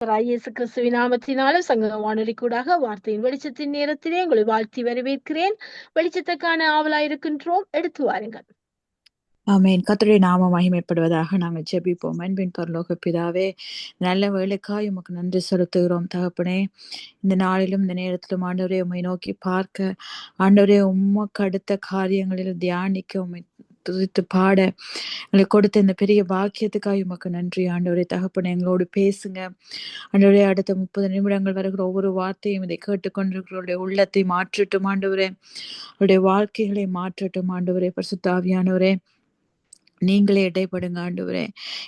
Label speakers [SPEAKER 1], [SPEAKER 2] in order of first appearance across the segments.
[SPEAKER 1] இயேசு கிறிஸ்துவின் நாமத்தினாலும் சங்க வானொலி கூடாக வார்த்தையின் வெளிச்சத்தின் நேரத்திலே உங்களை வாழ்த்தி வரவேற்கிறேன். வெளிச்சத்துக்கான ஆவலாயிருக்கின்றோம். எடுத்து வாருங்கள்.
[SPEAKER 2] ஆமென். கர்த்தருடைய நாமம் மகிமைப்படுவதாக. நாங்கள் ஜெபிப்போம். அன்பின் பரலோக பிதாவே, நல்ல வேலைக்காய் உமக்கு நன்றி செலுத்துகிறோம் தகப்பனே. இந்த நாளிலும் இந்த நேரத்திலும் ஆண்டவரே உம்மை நோக்கி பார்க்க, ஆண்டவரே உமக்கு அடுத்த காரியங்களில் தியானிக்க, உம்மை துதித்து பாட எங்களுக்கு கொடுத்த இந்த பெரிய பாக்கியத்துக்காக உமக்கு நன்றி ஆண்டவரே. தகப்பனே, எங்களோடு பேசுங்க ஆண்டவரே. அடுத்த 30 நிமிடங்கள் வருகிற ஒவ்வொரு வார்த்தையும் இதை கேட்டுக்கொண்டிருக்கிறவருடைய உள்ளத்தை மாற்றட்டும் ஆண்டவரே. அவருடைய வாழ்க்கைகளை மாற்றட்டும் ஆண்டவரே. பரிசுத்த ஆவியானவரே, நீங்களே இடைப்படுங்க ஆண்டவரே.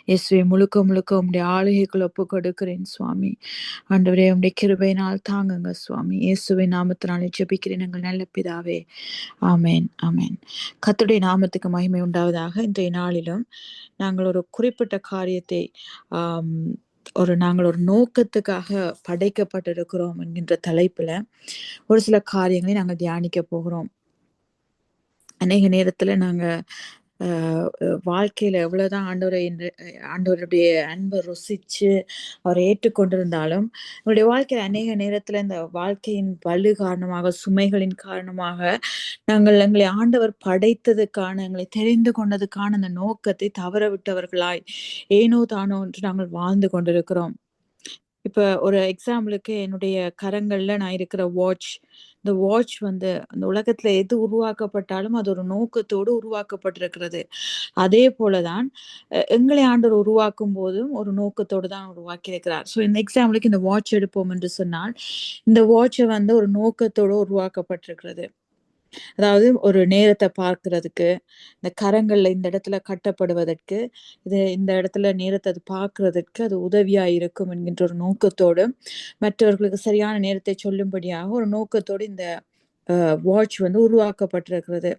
[SPEAKER 2] இயேசுவே, முழுக்க முழுக்க உம்முடைய ஆளுகைக்குள் ஒப்பு கொடுக்கிறேன் சுவாமி. ஆண்டவரே, உம்முடைய கிருபையினால் தாங்குங்க சுவாமி. இயேசுவை நாமத்தினாலே ஜெபிக்கிறேன் எங்கள் நல்ல பிதாவே. ஆமென், ஆமென். கர்த்தருடைய நாமத்துக்கு மகிமை உண்டாவதாக. இன்றைய நாளிலும் நாங்கள் ஒரு குறிப்பிட்ட காரியத்தை நாங்கள் ஒரு நோக்கத்துக்காக படைக்கப்பட்டிருக்கிறோம் என்கின்ற தலைப்புல ஒரு சில காரியங்களை நாங்கள் தியானிக்க போகிறோம். அநேக நேரத்துல நாங்க வாழ்க்கையில எவ்வளவுதான் ஆண்டவருடைய அன்பை ருசிச்சு அவரை ஏற்றுக்கொண்டிருந்தாலும் நம்முடைய வாழ்க்கையில அநேக நேரத்துல இந்த வாழ்க்கையின் பலு காரணமாக, சுமைகளின் காரணமாக நாங்கள் எங்களை ஆண்டவர் படைத்ததுக்கான, எங்களை தெரிந்து கொண்டதுக்கான அந்த நோக்கத்தை தவற விட்டவர்களாய் ஏனோ தானோ என்று நாங்கள் வாழ்ந்து கொண்டிருக்கிறோம். இப்ப ஒரு எக்ஸாம்பிளுக்கு, என்னுடைய கரங்கள்ல நான் இருக்கிற இந்த வாட்ச் அந்த உலகத்துல எது உருவாக்கப்பட்டாலும் அது ஒரு நோக்கத்தோடு உருவாக்கப்பட்டிருக்கிறது. அதே போலதான் எங்களை ஆண்டவர் உருவாக்கும் போதும் ஒரு நோக்கத்தோடு தான் உருவாக்கி இருக்கிறார். ஸோ இந்த எக்ஸாம்பிளுக்கு இந்த வாட்ச் எடுப்போம் என்று சொன்னால், இந்த வாட்சை ஒரு நோக்கத்தோடு உருவாக்கப்பட்டிருக்கிறது. அதாவது ஒரு நேரத்தை பார்க்கிறதுக்கு, இந்த கரங்கள்ல இந்த இடத்துல கட்டப்படுவதற்கு, இந்த இடத்துல நேரத்தை அது பார்க்கிறதுக்கு அது உதவியா இருக்கும் என்கின்ற ஒரு நோக்கத்தோடு, மற்றவர்களுக்கு சரியான நேரத்தை சொல்லும்படியாக ஒரு நோக்கத்தோடு இந்த வாட்ச் உருவாக்கப்பட்டிருக்கிறது.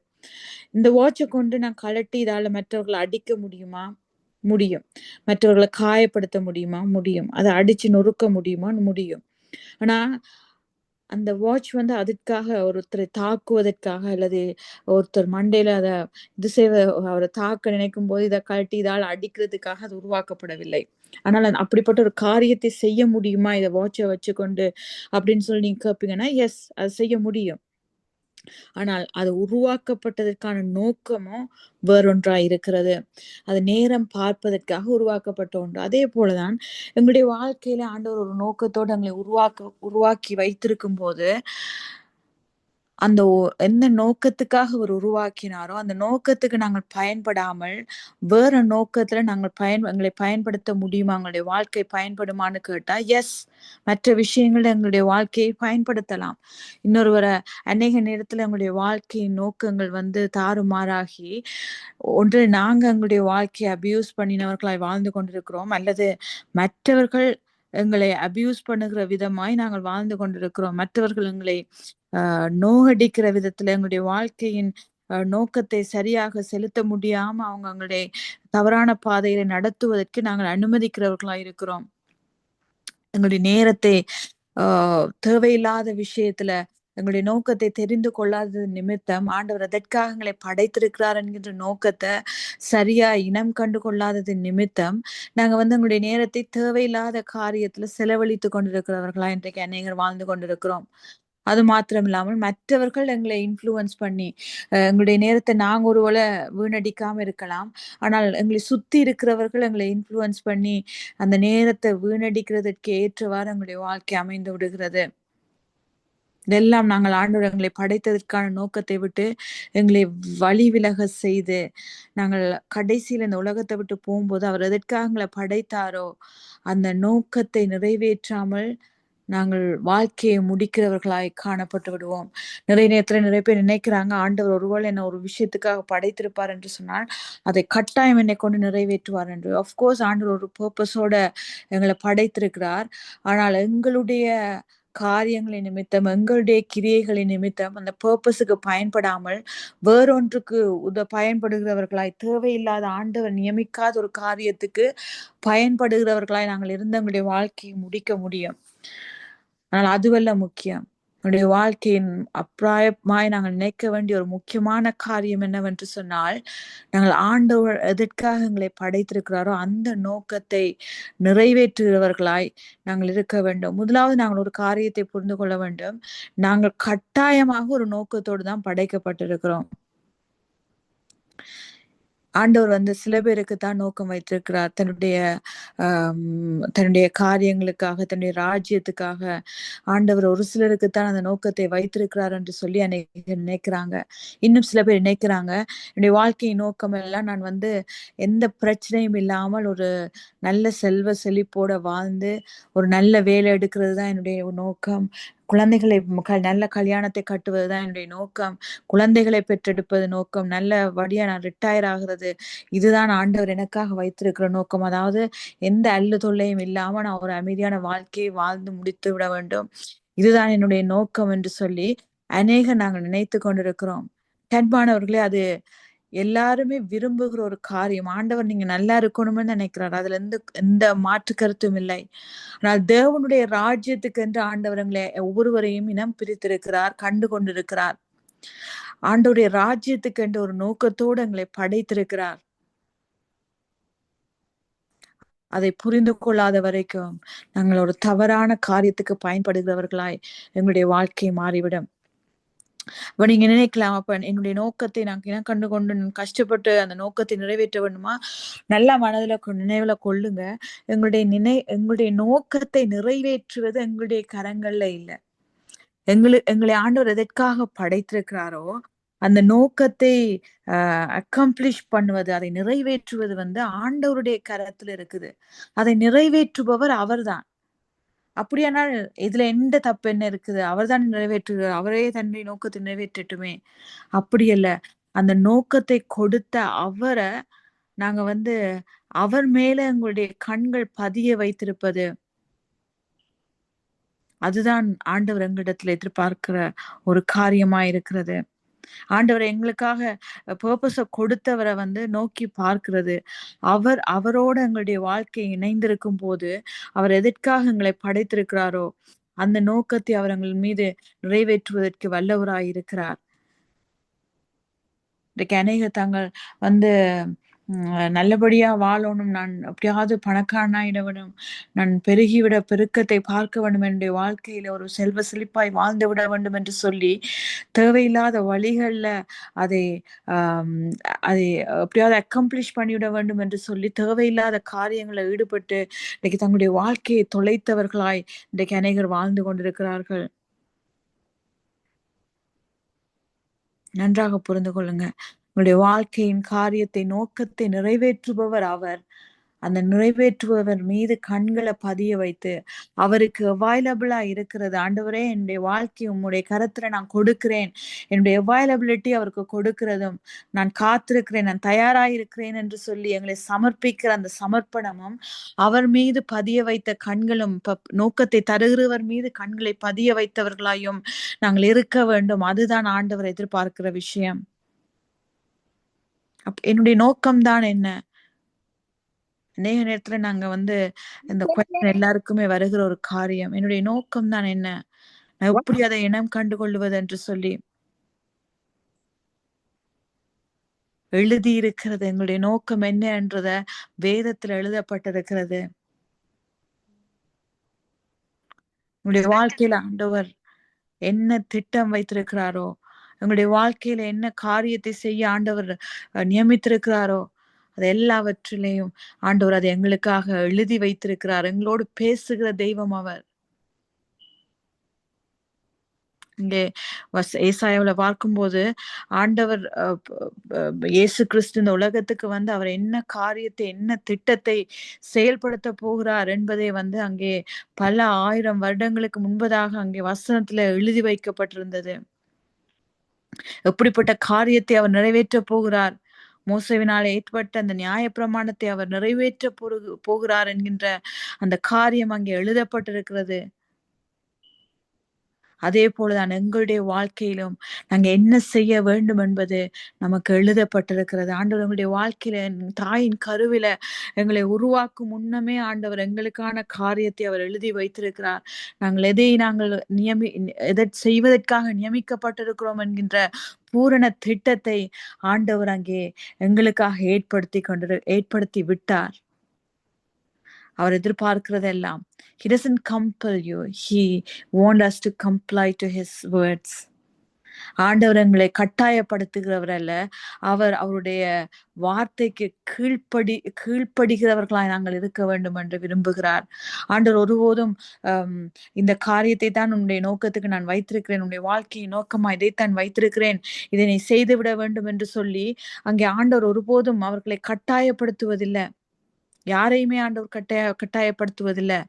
[SPEAKER 2] இந்த வாட்சை கொண்டு நான் கழட்டி இதால மற்றவர்களை அடிக்க முடியுமா? முடியும். மற்றவர்களை காயப்படுத்த முடியுமா? முடியும். அதை அடிச்சு நொறுக்க முடியுமான்னு முடியும். ஆனா அந்த வாட்ச் அதுக்காக ஒருத்தரை தாக்குவதற்காக அல்லது ஒருத்தர் மண்டையில அவரை தாக்க நினைக்கும் போது இதை கழட்டி இதால் அடிக்கிறதுக்காக அது உருவாக்கப்படவில்லை. ஆனால் அப்படிப்பட்ட ஒரு காரியத்தை செய்ய முடியுமா இதை வாட்சை வச்சுக்கொண்டு அப்படின்னு சொல்லி நீங்க கேட்பீங்கன்னா, எஸ், அது செய்ய முடியும். ஆனால் அது உருவாக்கப்பட்டதற்கான நோக்கமும் வேறொன்றாய் இருக்கிறது. அது நேரம் பார்ப்பதற்காக உருவாக்கப்பட்ட ஒன்று. அதே போலதான் எங்களுடைய வாழ்க்கையில ஆண்டவர் ஒரு நோக்கத்தோடு எங்களை உருவாக்கி வைத்திருக்கும் போது, அந்த எந்த நோக்கத்துக்காக அவர் உருவாக்கினாரோ அந்த நோக்கத்துக்கு நாங்கள் பயன்படாமல் வேற நோக்கத்துல எங்களை பயன்படுத்த முடியுமா, எங்களுடைய வாழ்க்கை பயன்படுமான்னு கேட்டா, எஸ், மற்ற விஷயங்கள்ல எங்களுடைய வாழ்க்கையை பயன்படுத்தலாம். இன்னொருவரை அநேக நேரத்துல எங்களுடைய வாழ்க்கையின் நோக்கங்கள் தாறுமாறாகி ஒன்று நாங்க எங்களுடைய வாழ்க்கையை அபியூஸ் பண்ணினவர்களாய் வாழ்ந்து கொண்டிருக்கிறோம், அல்லது மற்றவர்கள் எங்களை அபியூஸ் பண்ணுகிற விதமாய் நாங்கள் வாழ்ந்து கொண்டிருக்கிறோம். மற்றவர்கள் எங்களை நோகடிக்கிற விதத்துல எங்களுடைய வாழ்க்கையின் நோக்கத்தை சரியாக செலுத்த முடியாம அவங்களுடைய தவறான பாதையில நடத்துவதற்கு நாங்கள் அனுமதிக்கிறவர்களா இருக்கிறோம். எங்களுடைய நேரத்தை தேவையில்லாத விஷயத்துல எங்களுடைய நோக்கத்தை தெரிந்து கொள்ளாதது நிமித்தம் ஆண்டவர் அதற்காக எங்களை படைத்திருக்கிறார் என்கின்ற நோக்கத்தை சரியா இனம் கண்டு கொள்ளாதது நிமித்தம் நாங்க எங்களுடைய நேரத்தை தேவையில்லாத காரியத்துல செலவழித்து கொண்டிருக்கிறவர்களா இன்றைக்கு அநேகர் வாழ்ந்து கொண்டிருக்கிறோம். அது மாத்திரம் இல்லாமல் மற்றவர்கள் எங்களை இன்ஃப்ளூயன்ஸ் பண்ணி எங்களுடைய நேரத்தை நாங்க ஒருவேளை வீணடிக்காம இருக்கலாம், ஆனால் எங்களை சுத்தி இருக்கிறவர்கள் எங்களை இன்ஃப்ளூயன்ஸ் பண்ணி அந்த நேரத்தை வீணடிக்கிறதுக்கு ஏற்றவாறு எங்களுடைய வாழ்க்கை அமைந்து விடுகிறது. இதெல்லாம் நாங்கள் ஆண்டவர் எங்களை படைத்ததற்கான நோக்கத்தை விட்டு எங்களை வழி விலக செய்து நாங்கள் கடைசியில் இந்த உலகத்தை விட்டு போகும்போது அவர் எதற்காக எங்களை படைத்தாரோ அந்த நோக்கத்தை நிறைவேற்றாமல் நாங்கள் வாழ்க்கையை முடிக்கிறவர்களாய் காணப்பட்டு விடுவோம். நிறைய நேரத்துல நிறைய பேர் நினைக்கிறாங்க, ஆண்டவர் ஒருவேளை என்ன ஒரு விஷயத்துக்காக படைத்திருப்பார் என்று சொன்னால் அதை கட்டாயம் என்னை கொண்டு நிறைவேற்றுவார் என்று. ஆஃப்கோர்ஸ் ஆண்டவர் ஒரு பர்பஸோட எங்களை படைத்திருக்கிறார். ஆனால் எங்களுடைய காரியங்களின் நிமித்தம், எங்களுடைய கிரியைகளின் நிமித்தம் அந்த பர்பஸுக்கு பயன்படாமல் வேறொன்றுக்கு பயன்படுகிறவர்களாய், தேவையில்லாத ஆண்டவர் நியமிக்காத ஒரு காரியத்துக்கு பயன்படுகிறவர்களாய் நாங்கள் இருந்தவங்களுடைய வாழ்க்கையை முடிக்க முடியும். ஆனால் அதுவல்ல முக்கியம். நம்முடைய வாழ்க்கையின் அப்பிராயமாய் நாங்கள் நினைக்க வேண்டிய ஒரு முக்கியமான காரியம் என்னவென்று சொன்னால், நாங்கள் ஆண்டவர் எதற்காக எங்களை படைத்திருக்கிறாரோ அந்த நோக்கத்தை நிறைவேற்றுகிறவர்களாய் நாங்கள் இருக்க வேண்டும். முதலாவது நாங்கள் ஒரு காரியத்தை புரிந்து கொள்ள வேண்டும். நாங்கள் கட்டாயமாக ஒரு நோக்கத்தோடு தான் படைக்கப்பட்டிருக்கிறோம். ஆண்டவர் சில பேருக்கு தான் நோக்கம் வைத்திருக்கிறார். தன்னுடைய காரியங்களுக்காக, தன்னுடைய ராஜ்யத்துக்காக ஆண்டவர் ஒரு சிலருக்கு தான் அந்த நோக்கத்தை வைத்திருக்கிறார் என்று சொல்லி அநேகர் நினைக்கிறாங்க. இன்னும் சில பேர் நினைக்கிறாங்க, என்னுடைய வாழ்க்கையின் நோக்கம் எல்லாம் நான் எந்த பிரச்சனையும் இல்லாமல் ஒரு நல்ல செல்வ செழிப்போட வாழ்ந்து ஒரு நல்ல வேலை எடுக்கிறது தான் என்னுடைய நோக்கம். குழந்தைகளை நல்ல கல்யாணத்தை கட்டுவதுதான் என்னுடைய நோக்கம். குழந்தைகளை பெற்றெடுப்பது நோக்கம். நல்ல வழியா நான் ரிட்டையர் ஆகிறது, இதுதான் ஆண்டவர் எனக்காக வைத்திருக்கிற நோக்கம். அதாவது எந்த அல்லு தொல்லையும் இல்லாம நான் ஒரு அமைதியான வாழ்க்கையை வாழ்ந்து முடித்து விட வேண்டும், இதுதான் என்னுடைய நோக்கம் என்று சொல்லி நாங்கள் நினைத்து கொண்டிருக்கிறோம். அன்பானவர்களே, அது எல்லாருமே விரும்புகிற ஒரு காரியம். ஆண்டவர் நீங்க நல்லா இருக்கணும்னு நினைக்கிறார், அதுல எந்த மாற்று கருத்தும் இல்லை. ஆனால் தேவனுடைய ராஜ்யத்துக்கு என்று ஆண்டவர்களை ஒவ்வொருவரையும் இனம் பிரித்திருக்கிறார், கண்டு கொண்டிருக்கிறார். ஆண்டவருடைய ராஜ்யத்துக்கு என்று ஒரு நோக்கத்தோடு எங்களை படைத்திருக்கிறார். அதை புரிந்து கொள்ளாத வரைக்கும் நாங்கள் ஒரு தவறான காரியத்துக்கு பயன்படுகிறவர்களாய் எங்களுடைய வாழ்க்கை மாறிவிடும். அப்ப நீங்க நினைக்கலாம், அப்ப என்னுடைய நோக்கத்தை நான் இனம் கண்டு கொண்டு கஷ்டப்பட்டு அந்த நோக்கத்தை நிறைவேற்ற வேண்டுமா? நல்லா மனதுல நினைவுல கொள்ளுங்க, எங்களுடைய நோக்கத்தை நிறைவேற்றுவது எங்களுடைய கரங்கள்ல இல்லை. எங்களை ஆண்டவர் எதற்காக படைத்திருக்கிறாரோ அந்த நோக்கத்தை அக்கம்ப்ளிஷ் பண்ணுவது, அதை நிறைவேற்றுவது ஆண்டவருடைய கரத்துல இருக்குது. அதை நிறைவேற்றுபவர் அவர்தான். அப்படியானால் இதுல எந்த தப்பு என்ன இருக்குது? அவர்தான் நிறைவேற்றுகிறார், அவரே தன்னுடைய நோக்கத்தை நிறைவேற்றட்டுமே. அப்படி அல்ல, அந்த நோக்கத்தை கொடுத்த அவரை நாங்க அவர் மேல எங்களுடைய கண்கள் பதிய வைத்திருப்பது, அதுதான் ஆண்டவர் எங்களிடத்துல எதிர்பார்க்கிற ஒரு காரியமா இருக்கிறது. ஆண்டவர் எங்களுக்காக பர்பஸ கொடுத்தவரை நோக்கி பார்க்கிறது. அவரோட எங்களுடைய வாழ்க்கை இணைந்திருக்கும் போது அவர் எதற்காக எங்களை படைத்திருக்கிறாரோ அந்த நோக்கத்தை அவர் எங்கள் மீது நிறைவேற்றுவதற்கு வல்லவராய் இருக்கிறார். இன்றைக்கு அநேகர் தாங்கள் நல்லபடியா வாழணும், நான் எப்படியாவது பணக்காரனாயிட வேண்டும், நான் பெருகிவிட பெருக்கத்தை பார்க்க வேண்டும், என்னுடைய வாழ்க்கையில ஒரு செல்வ செழிப்பாய் வாழ்ந்து விட வேண்டும் என்று சொல்லி தேவையில்லாத வழிகள்ல அதை அதை எப்படியாவது அக்கம்ப்ளிஷ் பண்ணிவிட வேண்டும் என்று சொல்லி தேவையில்லாத காரியங்களை ஈடுபட்டு இன்றைக்கு தங்களுடைய வாழ்க்கையை தொலைத்தவர்களாய் இன்றைக்கு அநேகர் வாழ்ந்து கொண்டிருக்கிறார்கள். நன்றாக புரிந்து கொள்ளுங்க, உங்களுடைய வாழ்க்கையின் காரியத்தை நோக்கத்தை நிறைவேற்றுபவர் அவர். அந்த நிறைவேற்றுபவர் மீது கண்களை பதிய வைத்து அவருக்கு அவைலபிளா இருக்கிறது. ஆண்டவரே, என்னுடைய வாழ்க்கை உம்முடைய கரத்துல நான் கொடுக்கிறேன், என்னுடைய அவைலபிலிட்டி அவருக்கு கொடுக்கிறதும், நான் காத்திருக்கிறேன், நான் தயாராயிருக்கிறேன் என்று சொல்லி எங்களை சமர்ப்பிக்கிற அந்த சமர்ப்பணமும், அவர் மீது பதிய வைத்த கண்களும், நோக்கத்தை தருகிறவர் மீது கண்களை பதிய வைத்தவர்களாயும் நாங்கள் இருக்க வேண்டும். அதுதான் ஆண்டவர் எதிர்பார்க்கிற விஷயம். என்னுடைய நோக்கம்தான் என்ன? அநேக நேரத்துல நாங்க இந்த கொஸ்டின் எல்லாருக்குமே வருகிற ஒரு காரியம், என்னுடைய நோக்கம் தான் என்ன, நான் எப்படி அதை இனம் கண்டு கொள்வது என்று சொல்லி எழுதி இருக்கிறது. எங்களுடைய நோக்கம் என்ன என்றத வேதத்துல எழுதப்பட்டிருக்கிறது. உங்களுடைய வாழ்க்கையில ஆண்டவர் என்ன திட்டம் வைத்திருக்கிறாரோ, எங்களுடைய வாழ்க்கையில என்ன காரியத்தை செய்ய ஆண்டவர் நியமித்திருக்கிறாரோ அது எல்லாவற்றிலையும் ஆண்டவர் அதை எங்களுக்காக எழுதி வைத்திருக்கிறார். எங்களோடு பேசுகிற தெய்வம் அவர். இங்கே ஏசாயாவுல பார்க்கும்போது ஆண்டவர் இயேசு கிறிஸ்து இந்த உலகத்துக்கு அவர் என்ன காரியத்தை, என்ன திட்டத்தை செயல்படுத்த போகிறார் என்பதை அங்கே பல 1000 வருடங்களுக்கு முன்பதாக அங்கே வசனத்துல எழுதி வைக்கப்பட்டிருந்தது. எப்படிப்பட்ட காரியத்தை அவர் நிறைவேற்ற போகிறார், மோசவினால் ஏற்பட்ட அந்த நியாய பிரமாணத்தை அவர் நிறைவேற்ற போகிறார் என்கின்ற அந்த காரியம் அங்கே எழுதப்பட்டிருக்கிறது. அதே போலதான் எங்களுடைய வாழ்க்கையிலும் நாங்க என்ன செய்ய வேண்டும் என்பது நமக்கு எழுதப்பட்டிருக்கிறது. ஆண்டவர் எங்களுடைய வாழ்க்கையில தாயின் கருவில எங்களை உருவாக்கும் முன்னமே ஆண்டவர் எங்களுக்கான காரியத்தை அவர் எழுதி வைத்திருக்கிறார். நாங்கள் எதை செய்வதற்காக நியமிக்கப்பட்டிருக்கிறோம் என்கின்ற பூரண திட்டத்தை ஆண்டவர் அங்கே எங்களுக்காக ஏற்படுத்தி விட்டார். அவர் எதிர்பார்க்கிறதெல்லாம், he doesn't compel you, he wants us to comply to his words. ஆண்டவர் எங்களை கட்டாயப்படுத்துகிறவர் அல்ல, அவர் அவருடைய வார்த்தைக்கு கீழ்ப்படுகிறவர்களாய் நாங்கள் இருக்க வேண்டும் என்று விரும்புகிறார். ஆண்டவர் ஒருபோதும் இந்த காரியத்தை தான் உன்னுடைய நோக்கத்துக்கு நான் வைத்திருக்கிறேன், உன்னுடைய வாழ்க்கையின் நோக்கமா இதைத்தான் வைத்திருக்கிறேன், இதை நீ செய்துவிட வேண்டும் என்று சொல்லி அங்கே ஆண்டவர் ஒருபோதும் அவர்களை கட்டாயப்படுத்துவதில்லை. யாரையுமே ஆண்டவர் கட்டாயப்படுத்துவதில்லை.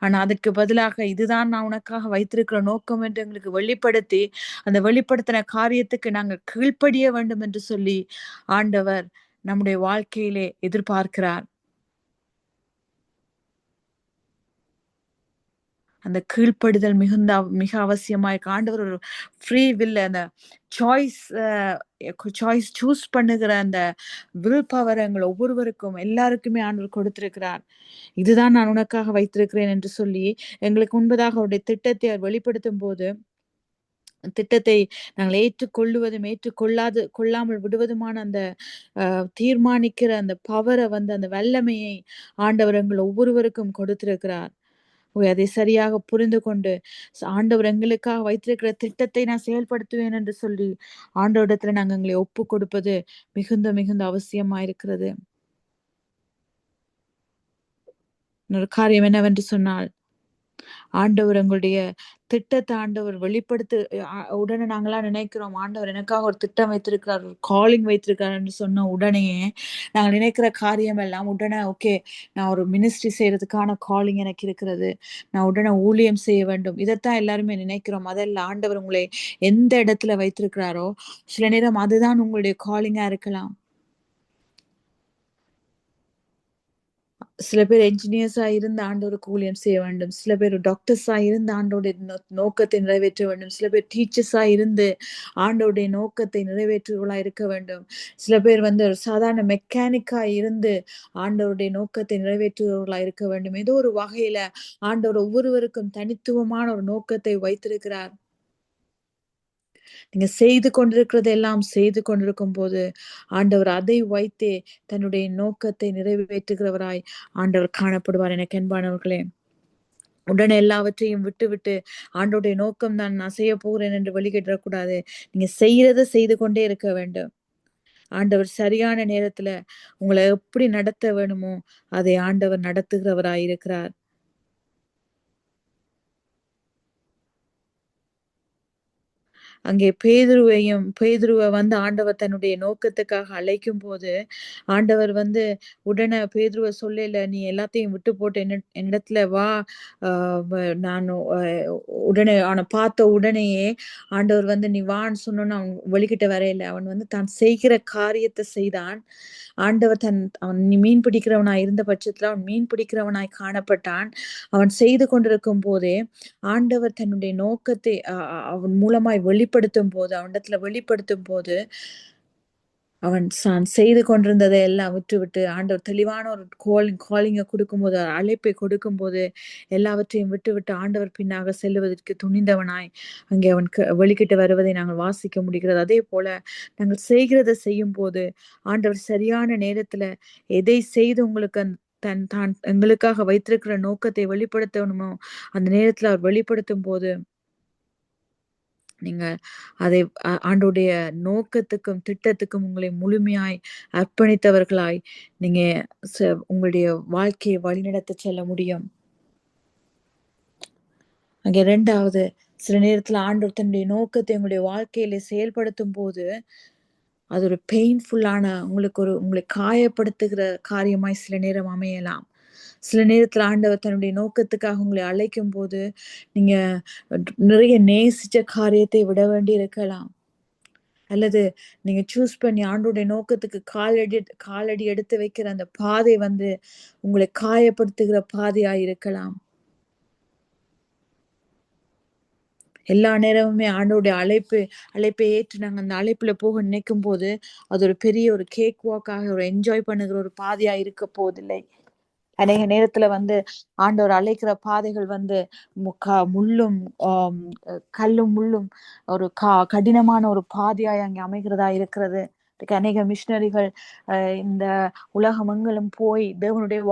[SPEAKER 2] ஆனா அதற்கு பதிலாக இதுதான் நான் உனக்காக வைத்திருக்கிற நோக்கம் என்று எங்களுக்கு வெளிப்படுத்தி அந்த வெளிப்படுத்தின காரியத்துக்கு நாங்கள் கீழ்ப்படிய வேண்டும் என்று சொல்லி ஆண்டவர் நம்முடைய வாழ்க்கையிலே எதிர்பார்க்கிறார். அந்த கீழ்ப்படுதல் மிக அவசியமாய் ஆண்டவர் ஒரு ஃப்ரீ வில், அந்த சாய்ஸ் சூஸ் பண்ணுகிற அந்த வில் பவர் எங்கள் ஒவ்வொருவருக்கும் எல்லாருக்குமே ஆண்டவர் கொடுத்திருக்கிறார். இதுதான் நான் உனக்காக வைத்திருக்கிறேன் என்று சொல்லி எங்களுக்கு முன்பதாக அவருடைய திட்டத்தை அவர் வெளிப்படுத்தும் போது திட்டத்தை நாங்கள் ஏற்றுக்கொள்ளுவதும் கொள்ளாமல் விடுவதுமான அந்த தீர்மானிக்கிற அந்த பவரை அந்த வல்லமையை ஆண்டவர் எங்கள் ஒவ்வொருவருக்கும் கொடுத்திருக்கிறார். அதை சரியாக புரிந்து கொண்டு ஆண்டவர் எங்களுக்காக வைத்திருக்கிற திட்டத்தை நான் செயல்படுத்துவேன் என்று சொல்லி ஆண்டவரிடத்துல நாங்கள் எங்களை ஒப்பு கொடுப்பது மிகுந்த அவசியமா இருக்கிறது. இன்னொரு காரியம் என்னவென்று சொன்னால், ஆண்டவர் எங்களுடைய திட்டத்தை ஆண்டவர் வெளிப்படுத்த உடனே நாங்களாம் நினைக்கிறோம், ஆண்டவர் எனக்காக ஒரு திட்டம் வைத்திருக்கிறார், ஒரு காலிங் வைத்திருக்கிறார் என்று சொன்ன உடனேயே நாங்கள் நினைக்கிற காரியம் எல்லாம் உடனே ஓகே, நான் ஒரு மினிஸ்ட்ரி செய்யறதுக்கான காலிங் எனக்கு இருக்கிறது, நான் உடனே ஊழியம் செய்ய வேண்டும், இதைத்தான் எல்லாருமே நினைக்கிறோம். அதெல்லாம் ஆண்டவர் உங்களை எந்த இடத்துல வைத்திருக்கிறாரோ சில நேரம் அதுதான் உங்களுடைய காலிங்கா இருக்கலாம். சில பேர் என்ஜினியர்ஸா இருந்து ஆண்டவருக்கு ஊழியம் செய்ய வேண்டும், சில பேர் டாக்டர்ஸா இருந்து ஆண்டோடைய நோக்கத்தை நிறைவேற்ற வேண்டும், சில பேர் டீச்சர்ஸா இருந்து ஆண்டோடைய நோக்கத்தை நிறைவேற்றுவர்களா இருக்க வேண்டும், சில பேர் ஒரு சாதாரண மெக்கானிக்கா இருந்து ஆண்டவருடைய நோக்கத்தை நிறைவேற்றுவர்களா இருக்க வேண்டும். ஏதோ ஒரு வகையில ஆண்டவர் ஒவ்வொருவருக்கும் தனித்துவமான ஒரு நோக்கத்தை வைத்திருக்கிறார். நீங்க செய்து கொண்டிருக்கிறதெல்லாம் செய்து கொண்டிருக்கும் போது ஆண்டவர் அதை வைத்தே தன்னுடைய நோக்கத்தை நிறைவேற்றுகிறவராய் ஆண்டவர் காணப்படுவார். எனக்கு அன்பானவர்களே, உடனே எல்லாவற்றையும் விட்டு ஆண்டோடைய நோக்கம் தான் நான் செய்ய போகிறேன் என்று வெளிக்கிடக்கூடாது. நீங்க செய்யறத செய்து கொண்டே இருக்க வேண்டும். ஆண்டவர் சரியான நேரத்துல உங்களை எப்படி நடத்த வேணுமோ அதை ஆண்டவர் நடத்துகிறவராய் இருக்கிறார். அங்கே பேதுருவை ஆண்டவர் தன்னுடைய நோக்கத்துக்காக அழைக்கும் போது ஆண்டவர் உடனே பேதுருவை சொல்லல, நீ எல்லாத்தையும் விட்டு போட்டு என்னிடத்துல வா, நான் உடனே அவனை பார்த்த உடனேயே ஆண்டவர் நீ வான்னு சொன்னோன்னு அவன் வெளிக்கிட்ட வரையில, அவன் தான் செய்கிற காரியத்தை செய்தான். ஆண்டவர் அவன் மீன் பிடிக்கிறவனாய் இருந்த பட்சத்துல அவன் மீன் பிடிக்கிறவனாய் காணப்பட்டான். அவன் செய்து கொண்டிருக்கும் போதே ஆண்டவர் தன்னுடைய நோக்கத்தை அவன் மூலமாய் வெளிப்படுத்தும் போது அவன் செய்து கொண்டிருந்ததை எல்லாம் விட்டு ஆண்டவர் தெளிவான ஒரு காலிங்கை கொடுக்கும்போது, அழைப்பை கொடுக்கும் போது எல்லாவற்றையும் விட்டு ஆண்டவர் பின்னாக செல்லுவதற்கு துணிந்தவனாய் அங்கே அவன் வெளிக்கிட்டு வருவதை நாங்கள் வாசிக்க முடிகிறது. அதே போல நாங்கள் செய்கிறத செய்யும் போது ஆண்டவர் சரியான நேரத்துல எதை செய்து உங்களுக்கு தான் எங்களுக்காக வைத்திருக்கிற நோக்கத்தை வெளிப்படுத்தணுமோ அந்த நேரத்துல அவர் வெளிப்படுத்தும் போது நீங்க அதை ஆண்டோடைய நோக்கத்துக்கும் திட்டத்துக்கும் உங்களை முழுமையாய் அர்ப்பணித்தவர்களாய் நீங்க உங்களுடைய வாழ்க்கையை வழிநடத்த செல்ல முடியும். அங்கே இரண்டாவது, சில நேரத்துல ஆண்டவர் தன்னுடைய நோக்கத்தை உங்களுடைய வாழ்க்கையில செயல்படுத்தும் போது அது ஒரு பெயின்ஃபுல்லான உங்களை காயப்படுத்துகிற காரியமாய் சில நேரம் அமையலாம். சில நேரத்துல ஆண்டவர் தன்னுடைய நோக்கத்துக்காக உங்களை அழைக்கும் போது நீங்க நிறைய நேசிச்ச காரியத்தை விட வேண்டி இருக்கலாம், அல்லது நீங்க சூஸ் பண்ணி ஆண்டோடைய நோக்கத்துக்கு காலடி எடுத்து வைக்கிற அந்த பாதை உங்களை காயப்படுத்துகிற பாதையாய் இருக்கலாம். எல்லா நேரமுமே ஆண்டவருடைய அழைப்பை ஏற்று நாங்க அந்த அழைப்புல போக நினைக்கும் போது அது ஒரு பெரிய ஒரு கேக் வாக்காக ஒரு என்ஜாய் பண்ணுகிற ஒரு பாதையா இருக்க போவதில்லை. அநேக நேரத்துல ஆண்டவர் அழைக்கிற பாதைகள் முள்ளும் கல்லும் முள்ளும் ஒரு கடினமான ஒரு பாதையாய் அங்கே அமைகிறதா இருக்கிறது. அநேக மிஷினரிகள் இந்த உலகமெங்கிலும் போய் தேவனுடைய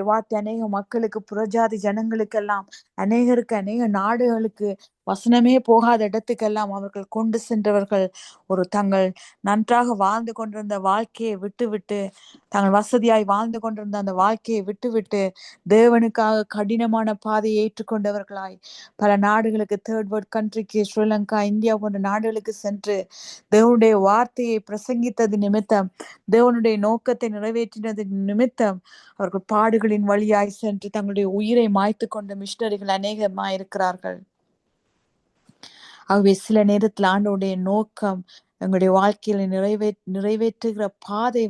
[SPEAKER 2] வார்த்தை அநேக மக்களுக்கு, புறஜாதி ஜனங்களுக்கெல்லாம், அநேக நாடுகளுக்கு, வசனமே போகாத இடத்துக்கெல்லாம் அவர்கள் கொண்டு சென்றவர்கள். தங்கள் நன்றாக வாழ்ந்து கொண்டிருந்த வாழ்க்கையை விட்டுவிட்டு, தாங்கள் வசதியாய் வாழ்ந்து கொண்டிருந்த அந்த வாழ்க்கையை விட்டுவிட்டு தேவனுக்காக கடினமான பாதையை ஏற்றுக்கொண்டவர்களாய் பல நாடுகளுக்கு, தேர்ட் வேர்ல்ட் கண்ட்ரிக்கு, ஸ்ரீலங்கா, இந்தியா போன்ற நாடுகளுக்கு சென்று தேவனுடைய வார்த்தையை பிரசங்கித்தது நிமித்தம், தேவனுடைய நோக்கத்தை நிறைவேற்றினது நிமித்தம் அவர்கள் பாடுகளின் வழியாய் சென்று தங்களுடைய உயிரை மாய்த்து கொண்ட மிஷனரிகள் அநேகமாயிருக்கிறார்கள். ஆகவே சில நேரத்தில் ஆண்டவருடைய நோக்கம் எங்களுடைய வாழ்க்கையில நிறைவேற்றுகிற பாதை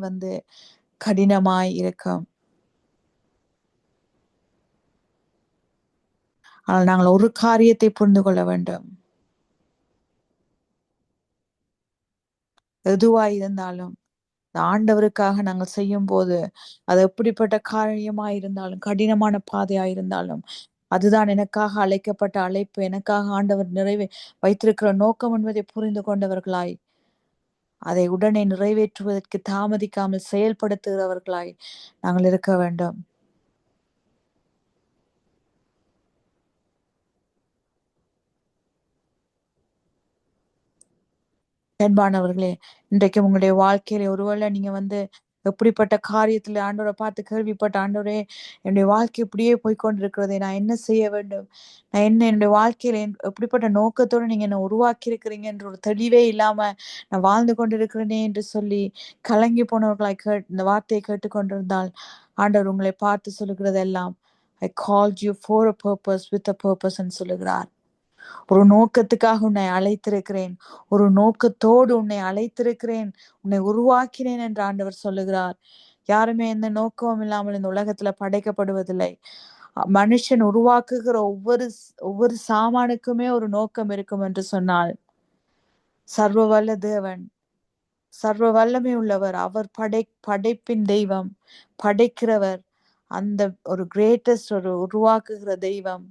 [SPEAKER 2] கடினமாய் இருக்கும். ஆனால் நாங்கள் ஒரு காரியத்தை புரிந்து கொள்ள வேண்டும். எதுவாய் இருந்தாலும் ஆண்டவருக்காக நாங்கள் செய்யும் போது அது எப்படிப்பட்ட காரியமாய் இருந்தாலும், கடினமான பாதையாயிருந்தாலும், அதுதான் எனக்காக அழைக்கப்பட்ட அழைப்பு, எனக்காக ஆண்டவர் வைத்திருக்கிற நோக்கம் என்பதை புரிந்து கொண்டவர்களாய் அதை உடனே நிறைவேற்றுவதற்கு தாமதிக்காமல் செயல்படுத்துகிறவர்களாய் நாங்கள் இருக்க வேண்டும். அன்பானவர்களே, இன்றைக்கு உங்களுடைய வாழ்க்கையில ஒருவேளை நீங்க எப்படிப்பட்ட காரியத்துல ஆண்டவரை பார்த்து கேள்விப்பட்ட, ஆண்டவரே என்னுடைய வாழ்க்கை இப்படியே போய்கொண்டிருக்கிறதே, நான் என்ன செய்ய வேண்டும், நான் என்னுடைய வாழ்க்கையில எப்படிப்பட்ட நோக்கத்தோடு நீங்க என்ன உருவாக்கி இருக்கிறீங்க என்ற ஒரு தெளிவே இல்லாம நான் வாழ்ந்து கொண்டிருக்கிறேனே என்று சொல்லி கலங்கி போனவர்களாய் இந்த வார்த்தையை கேட்டுக்கொண்டிருந்தால், ஆண்டவர் உங்களை பார்த்து சொல்லுகிறதெல்லாம், I called you for a purpose, with a purpose என்று சொல்லுகிறார். ஒரு நோக்கத்துக்காக உன்னை அழைத்திருக்கிறேன், ஒரு நோக்கத்தோடு உன்னை அழைத்திருக்கிறேன், உன்னை உருவாக்கினேன் என்று ஆண்டவர் சொல்லுகிறார். யாருமே எந்த நோக்கமும் இல்லாமல் இந்த உலகத்துல படைக்கப்படுவதில்லை. மனுஷன் உருவாக்குகிற ஒவ்வொரு சாமானுக்குமே ஒரு நோக்கம் இருக்கும் என்று சொன்னால், சர்வ வல்ல தேவன், சர்வ வல்லமை உள்ளவர், அவர் படைப்பின் தெய்வம், படைக்கிறவர், அந்த ஒரு கிரேட்டஸ்ட் ஒரு உருவாக்குகிற தெய்வம்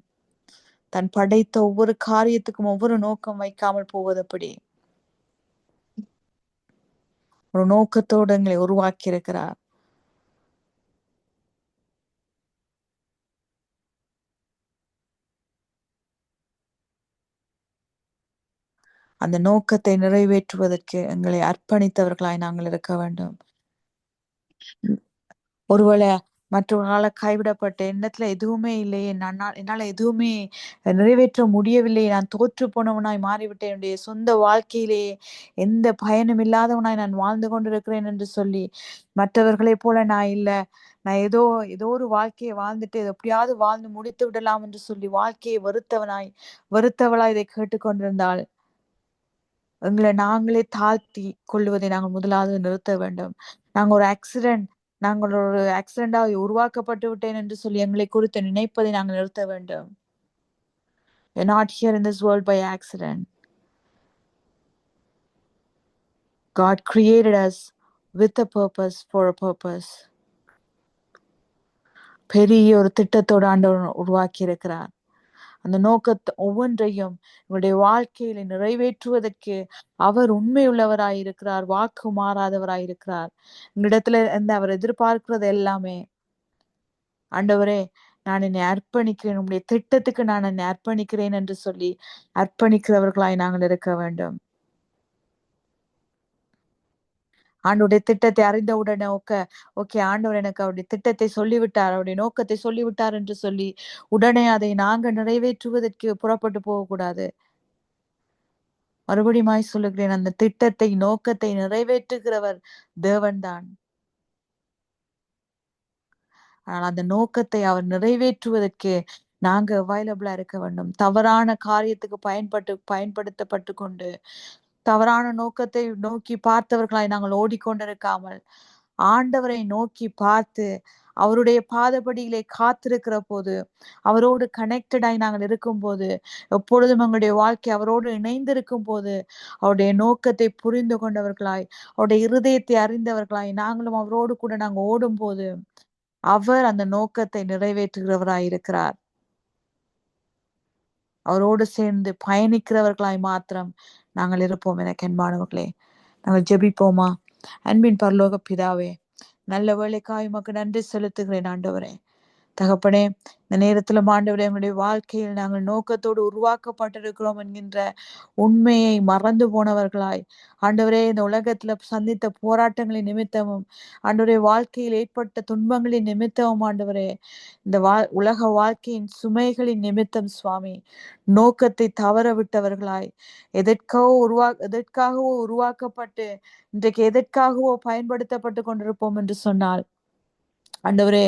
[SPEAKER 2] தன் படைத்த ஒவ்வொரு காரியத்துக்கும் ஒவ்வொரு நோக்கம் வைக்காமல் போவது எப்படி? ஒரு நோக்கத்தோடு எங்களை உருவாக்கி இருக்கிறார். அந்த நோக்கத்தை நிறைவேற்றுவதற்கு எங்களை அர்ப்பணித்தவர்களாய் நாங்கள் இருக்க வேண்டும். ஒருவேளை மற்றவர்களால கைவிடப்பட்ட எண்ணத்துல எதுவுமே இல்லையே, என்னால எதுவுமே நிறைவேற்ற முடியவில்லை, நான் தோற்று போனவனாய் மாறிவிட்டேன், என்னுடைய சொந்த வாழ்க்கையிலேயே எந்த பயனும் இல்லாதவனாய் நான் வாழ்ந்து கொண்டிருக்கிறேன் என்று சொல்லி மற்றவர்களை போல நான் ஏதோ ஒரு வாழ்க்கையை வாழ்ந்துட்டு எப்படியாவது வாழ்ந்து முடித்து விடலாம் என்று சொல்லி வாழ்க்கையை வெறுத்தவளாய் இதை கேட்டுக்கொண்டிருந்தால், எங்களை நாங்களே தாழ்த்தி கொள்வதை நாங்கள் முதலாவது நிறுத்த வேண்டும். நாங்கள் ஒரு ஆக்சிடென்டா உருவாக்கப்பட்டு விட்டேன் என்று சொல்லி எங்களை குறித்து நினைப்பதை நாங்கள் நிறுத்த வேண்டும். We're not here in this world by accident. God created us with a purpose, for a purpose. பெரிய ஒரு திட்டத்தோடு ஆண்டவர் உருவாக்கி இருக்கிறார். அந்த நோக்கத்தை ஒவ்வொன்றையும் உங்களுடைய வாழ்க்கையில நிறைவேற்றுவதற்கு அவர் உண்மையுள்ளவராயிருக்கிறார், வாக்கு மாறாதவராயிருக்கிறார். உங்களிடத்துல அவர் எதிர்பார்க்கிறது எல்லாமே, ஆண்டவரே நான் என்னை அர்ப்பணிக்கிறேன், உங்களுடைய திட்டத்துக்கு நான் என்னை அர்ப்பணிக்கிறேன் என்று சொல்லி அர்ப்பணிக்கிறவர்களாய் நாங்கள் இருக்க வேண்டும். ஆண்டவருடைய திட்டத்தை அறிந்தவுடனே ஓகே ஆண்டவர் எனக்கு அவருடைய திட்டத்தை சொல்லிவிட்டார், அவருடைய நோக்கத்தை சொல்லிவிட்டார் என்று சொல்லி உடனே அதை நாங்கள் நிறைவேற்றுவதற்கு புறப்பட்டு போகக்கூடாது. மறுபடியும் சொல்லுகிறேன், அந்த திட்டத்தை நோக்கத்தை நிறைவேற்றுகிறவர் தேவன்தான். ஆனால் அந்த நோக்கத்தை அவர் நிறைவேற்றுவதற்கு நாங்க அவைலபிளா இருக்க வேண்டும். தவறான காரியத்துக்கு பயன்படுத்தப்பட்டு கொண்டு தவறான நோக்கத்தை நோக்கி பார்த்தவர்களாய் நாங்கள் ஓடிக்கொண்டிருக்காமல், ஆண்டவரை நோக்கி பார்த்து அவருடைய பாதபடியிலே காத்திருக்கிற போது, அவரோடு கனெக்டடாய் நாங்கள் இருக்கும் போது, எப்பொழுதும் எங்களுடைய வாழ்க்கை அவரோடு இணைந்திருக்கும் போது, அவருடைய நோக்கத்தை புரிந்து கொண்டவர்களாய், அவருடைய இருதயத்தை அறிந்தவர்களாய் நாங்களும் அவரோடு கூட நாங்கள் ஓடும் போது, அவர் அந்த நோக்கத்தை நிறைவேற்றுகிறவராய் இருக்கிறார். அவரோடு சேர்ந்து பயணிக்கிறவர்களாய் மாத்திரம் நாங்கள் இருப்போம். எனக்கு அன்பானவர்களே, நாங்கள் ஜெபிப்போமா? அன்பின் பரலோக பிதாவே, நல்ல வேலைக்காய் உமக்கு நன்றி செலுத்துகிறேன் ஆண்டவரே. தகப்பனே, இந்த நேரத்துல ஆண்டவரே, எங்களுடைய வாழ்க்கையில் நாங்கள் நோக்கத்தோடு உருவாக்கப்பட்டிருக்கிறோம் என்கின்ற உண்மையை மறந்து போனவர்களாய், ஆண்டவரே, இந்த உலகத்துல சந்தித்த போராட்டங்களின் நிமித்தமும், ஆண்டவரே, வாழ்க்கையில் ஏற்பட்ட துன்பங்களின் நிமித்தமும், ஆண்டவரே, இந்த உலக வாழ்க்கையின் சுமைகளின் நிமித்தம் சுவாமி, நோக்கத்தை தவற விட்டவர்களாய், எதற்காகவோ உருவாக்கப்பட்டு இன்றைக்கு எதற்காகவோ பயன்படுத்தப்பட்டு கொண்டிருப்போம் என்று சொன்னால், ஆண்டவரே,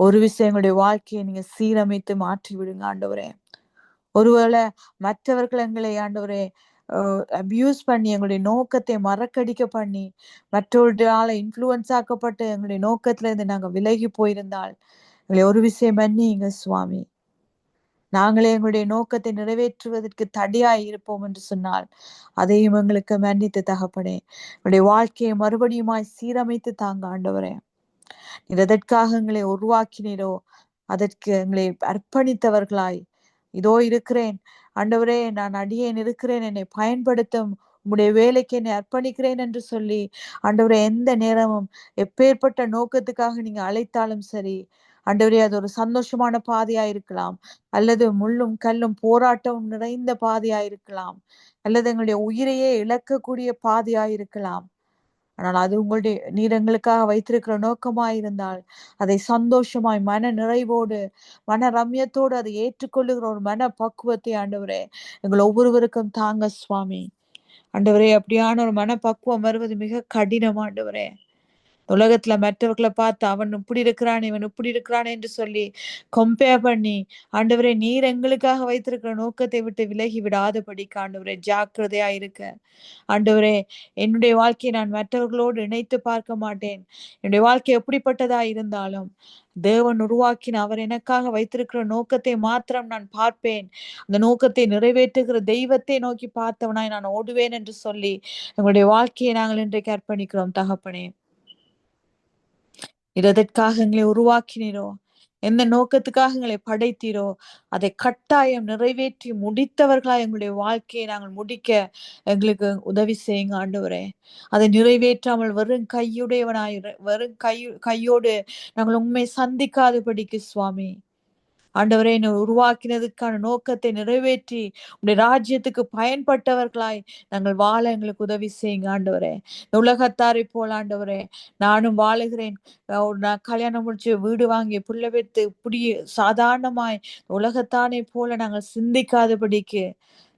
[SPEAKER 2] ஒரு விஷயம் எங்களுடைய வாழ்க்கையை நீங்க சீரமைத்து மாற்றி விடுங்க ஆண்டவரே. ஒருவேளை மற்றவர்கள் எங்களை ஆண்டவரே அபியூஸ் பண்ணி எங்களுடைய நோக்கத்தை மறக்கடிக்க பண்ணி மற்றவர்களால இன்ஃப்ளூயன்ஸ் ஆக்கப்பட்டு எங்களுடைய நோக்கத்துல இருந்து நாங்க விலகி போயிருந்தால் எங்களை ஒரு விஷயம் மன்னிங்க சுவாமி. நாங்களே எங்களுடைய நோக்கத்தை நிறைவேற்றுவதற்கு தடையாய் இருப்போம் என்று சொன்னால் அதையும் எங்களுக்கு மன்னித்து தகப்பனே, எங்களுடைய வாழ்க்கையை மறுபடியுமாய் சீரமைத்து தாங்க ஆண்டவரே. நீர் எதற்காக எங்களை உருவாக்கினீரோ அதற்கு எங்களை அர்ப்பணித்தவர்களாய் இதோ இருக்கிறேன் ஆண்டவரே, நான் அடியேன் இருக்கிறேன், என்னை பயன்படுத்தும், உம்முடைய வேலைக்கு என்னை அர்ப்பணிக்கிறேன் என்று சொல்லி ஆண்டவரே, எந்த நேரமும் எப்பேற்பட்ட நோக்கத்துக்காக நீங்க அழைத்தாலும் சரி ஆண்டவரே, அது ஒரு சந்தோஷமான பாதையா இருக்கலாம், அல்லது முள்ளும் கல்லும் போராட்டமும் நிறைந்த பாதையா இருக்கலாம், அல்லது எங்களுடைய உயிரையே இழக்கக்கூடிய பாதையா இருக்கலாம். ஆனால் அது உங்களுடைய நீர் எங்களுக்காக வைத்திருக்கிற நோக்கமாயிருந்தால் அதை சந்தோஷமாய் மன நிறைவோடு மன ரம்யத்தோடு அதை ஏற்றுக்கொள்ளுகிற ஒரு மன பக்குவத்தை ஆண்டவரே எங்கள் ஒவ்வொருவருக்கும் தாங்க சுவாமி. ஆண்டவரே, அப்படியான ஒரு மன பக்குவம் வருவது மிக கடினம் ஆண்டவரே. உலகத்துல மற்றவர்களை பார்த்து அவன் இப்படி இருக்கிறான், இவன் இப்படி இருக்கிறான் என்று சொல்லி கம்பேர் பண்ணி ஆண்டவரே, நீர் எங்களுக்காக வைத்திருக்கிற நோக்கத்தை விட்டு விலகி விடாதபடிக்கு ஆண்டவரே ஜாக்கிரதையா இருக்க ஆண்டவரே, என்னுடைய வாழ்க்கையை நான் மற்றவர்களோடு இணைத்து பார்க்க மாட்டேன். என்னுடைய வாழ்க்கை எப்படிப்பட்டதா இருந்தாலும் தேவன் உருவாக்கின அவர் எனக்காக வைத்திருக்கிற நோக்கத்தை மாத்திரம் நான் பார்ப்பேன். அந்த நோக்கத்தை நிறைவேற்றுகிற தெய்வத்தை நோக்கி பார்த்தவனாய் நான் ஓடுவேன் என்று சொல்லி எங்களுடைய வாழ்க்கையை நாங்கள் இன்றைக்கு அர்ப்பணிக்கிறோம் தகப்பனே. எதற்காக எங்களை உருவாக்கினீரோ, எந்த நோக்கத்துக்காக எங்களை படைத்தீரோ அதை கட்டாயம் நிறைவேற்றி முடித்தவர்களா எங்களுடைய வாழ்க்கையை நாங்கள் முடிக்க எங்களுக்கு உதவி செய்யுங்க ஆண்டவரே. அதை நிறைவேற்றாமல் வெறும் கையோடு நாங்கள் உண்மை சந்திக்காதபடிக்கு சுவாமி ஆண்டவரே, என்னை உருவாக்கினதுக்கான நோக்கத்தை நிறைவேற்றி உடைய ராஜ்யத்துக்கு பயன்பட்டவர்களாய் நாங்கள் வாழ எங்களுக்கு உதவி செய்யுங்க ஆண்டவரே. உலகத்தாரை போல ஆண்டவரே நானும் வாழுகிறேன், நான் கல்யாணம் முடிச்சு வீடு வாங்கி புள்ள வைத்து இப்படி சாதாரணமாய் உலகத்தானை போல நாங்கள் சிந்திக்காதபடிக்கு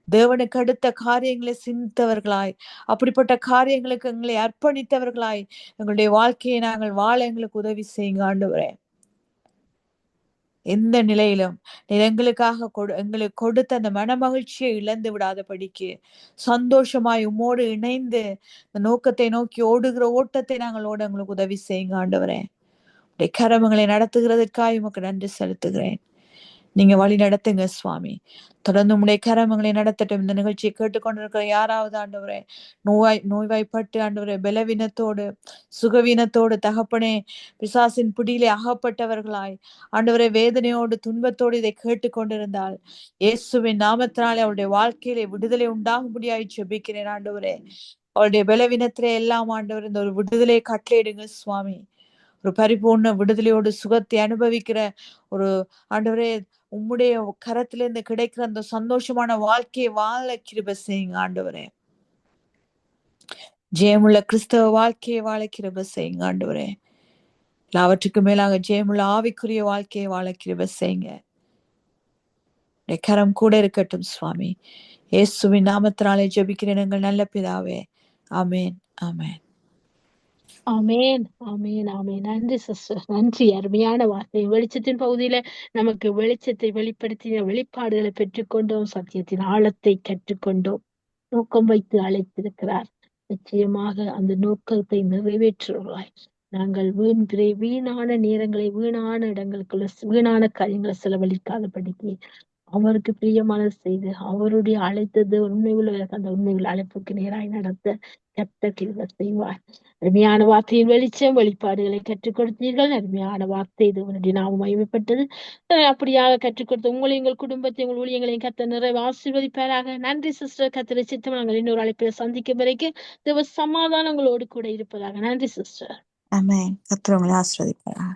[SPEAKER 2] தேவனுக்கு அடுத்த காரியங்களை சிந்தித்தவர்களாய், அப்படிப்பட்ட காரியங்களுக்கு எங்களை அர்ப்பணித்தவர்களாய் எங்களுடைய வாழ்க்கையை நாங்கள் வாழ எங்களுக்கு உதவி செய்யுங்க ஆண்டவரே. எந்த நிலையிலும் எங்களுக்காக எங்களுக்கு கொடுத்த அந்த மன மகிழ்ச்சியை இழந்து விடாதபடிக்கு சந்தோஷமாய் உம்மோடு இணைந்து இந்த நோக்கத்தை நோக்கி ஓடுகிற ஓட்டத்தை நாங்கள் ஓட எங்களுக்கு உதவி செய்யுங்க ஆண்டவரே. உடைய கரமங்களை நடத்துகிறதுக்காக உமக்கு நன்றி செலுத்துகிறேன். நீங்க வழி நடத்துங்க சுவாமி. தொடர்ந்து உடைய கரமங்களை நடத்தட்டும். இந்த நிகழ்ச்சியை கேட்டுக்கொண்டிருக்கிற யாராவது ஆண்டவரே நோய்வாய்ப்பட்டு ஆண்டவரே பலவீனத்தோடு சுகவீனத்தோடு தகப்பனே பிசாசின் பிடியிலே அகப்பட்டவர்களாய் ஆண்டவரே வேதனையோடு துன்பத்தோடு இதை கேட்டுக்கொண்டிருந்தால் இயேசுவின் நாமத்தினாலே அவருடைய வாழ்க்கையிலே விடுதலை உண்டாகும்படியாய் ஜெபிக்கிறேன் ஆண்டவரே. அவருடைய பலவீனத்திலே எல்லாம் ஆண்டவர் இந்த ஒரு விடுதலையை கட்டளையிடுங்க சுவாமி. ஒரு பரிபூர்ண விடுதலையோடு சுகத்தை அனுபவிக்கிற ஒரு ஆண்டவரே உம்முடைய கரத்திலிருந்து கிடைக்கிற அந்த சந்தோஷமான வாழ்க்கையை வாழ கிருபை செய்யுங்க ஆண்டவரே. ஜெயமுள்ள கிறிஸ்தவ வாழ்க்கையை வாழ கிருபை செய்யுங்க ஆண்டவரே. எல்லாவற்றுக்கு மேலாக ஜெயமுள்ள ஆவிக்குரிய வாழ்க்கையை வாழ கிருபை செய்யுங்க. கரம் கூட இருக்கட்டும் சுவாமி. இயேசுவின் நாமத்தினாலே ஜெபிக்கிறேன் எங்கள் நல்ல பிதாவே. ஆமேன், ஆமேன்.
[SPEAKER 1] ஆமேன், ஆமேன், ஆமேன். நன்றி சிஸ்டர், நன்றி. அருமையான வார்த்தை. வெளிச்சத்தின் பகுதியில நமக்கு வெளிச்சத்தை வெளிப்படுத்தின வெளிப்பாடுகளை பெற்றுக்கொண்டோம், சத்தியத்தின் ஆழத்தை கற்றுக்கொண்டோம். நோக்கம் வைத்து அழைத்திருக்கிறார். நிச்சயமாக அந்த நோக்கத்தை நிறைவேற்றுவாய். நாங்கள் வீணான நேரங்களை வீணான இடங்களுக்குள்ள வீணான காரியங்களை செலவழிக்காதபடிக்கு அவருக்கு பிரியமானது செய்து அவருடைய அழைத்தது உண்மை உள்ளவர்களுக்கு அந்த உண்மை உள்ள அழைப்புக்கு நேராய் நடத்த கர்த்தர் கிருபை செய்வார். அருமையான வார்த்தையின் வெளிச்சம் வெளிப்பாடுகளை கற்றுக் கொடுத்தீர்கள். அருமையான வார்த்தை இது உன்னுடைய நாமம் மகிமைப்பட்டது. அப்படியாக கற்றுக் கொடுத்த உங்களை எங்கள் குடும்பத்தை உங்கள் ஊழியங்களையும் கர்த்தர் நிறைவு ஆசீர்வதிப்பாராக. நன்றி சிஸ்டர். கர்த்தரை சித்தம் நாங்கள் இன்னொரு அழைப்பில் சந்திக்கும் வரைக்கும் தேவ சமாதானம் உங்களோடு கூட இருப்பதாக. நன்றி சிஸ்டர்.
[SPEAKER 2] ஆமென். கர்த்தர் உங்களை ஆசீர்வதிப்பாராக.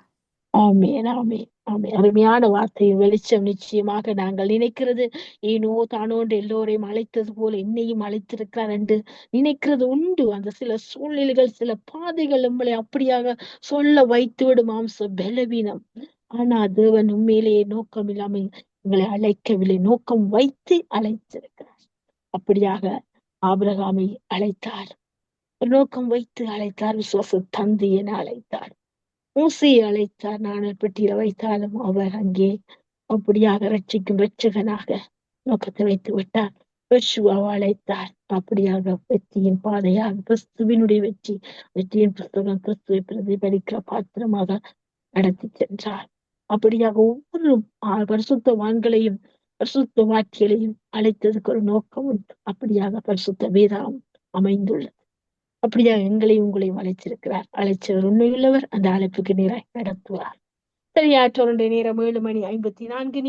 [SPEAKER 1] ஆமென், ஆமென், ஆமென். அருமையான வார்த்தையின் வெளிச்சம். நிச்சயமாக நாங்கள் நினைக்கிறது ஏனோ தானோன்று எல்லோரையும் அழைத்தது போல என்னையும் அழைத்திருக்கிறார் என்று நினைக்கிறது உண்டு. அந்த சில சூழ்நிலைகள் சில பாதைகள் நம்மளை அப்படியாக சொல்ல வைத்து விடும் மாம்ச பலவீனம். ஆனா தேவன் உண்மையிலேயே நோக்கம் இல்லாமல் எங்களை அழைக்கவில்லை, நோக்கம் வைத்து அழைத்திருக்கிறார். அப்படியாக ஆபிரகாமை அழைத்தார், நோக்கம் வைத்து அழைத்தார். விசுவாச தந்தை என அழைத்தார். மூசையை அழைத்தார், நாணல் பெட்டியில வைத்தாலும் அவர் அங்கே அப்படியாக ரட்சிக்கும் ரட்சகனாக நோக்கத்தை வைத்து விட்டார். யோசுவாவை அழைத்தார், அப்படியாக வெற்றியின் பாதையாக கிறிஸ்துவினுடைய வெற்றியின் புஸ்தகம் கிறிஸ்துவை பிரதிபலிக்கிற பாத்திரமாக நடத்தி சென்றார். அப்படியாக ஒவ்வொரு பரிசுத்தவான்களையும் பரிசுத்த வாக்கியங்களையும் அழைத்ததுக்கு ஒரு நோக்கம் உண்டு. அப்படியாக பரிசுத்த வேதம் அமைந்துள்ளது. அப்படியா எங்களையும் உங்களையும் அழைச்சிருக்கிறார். அழைச்சவர் உண்மையுள்ளவர். அந்த அழைப்புக்கு நேராக நடத்துவார். சரியாற்றவருடைய நேரம் 7:54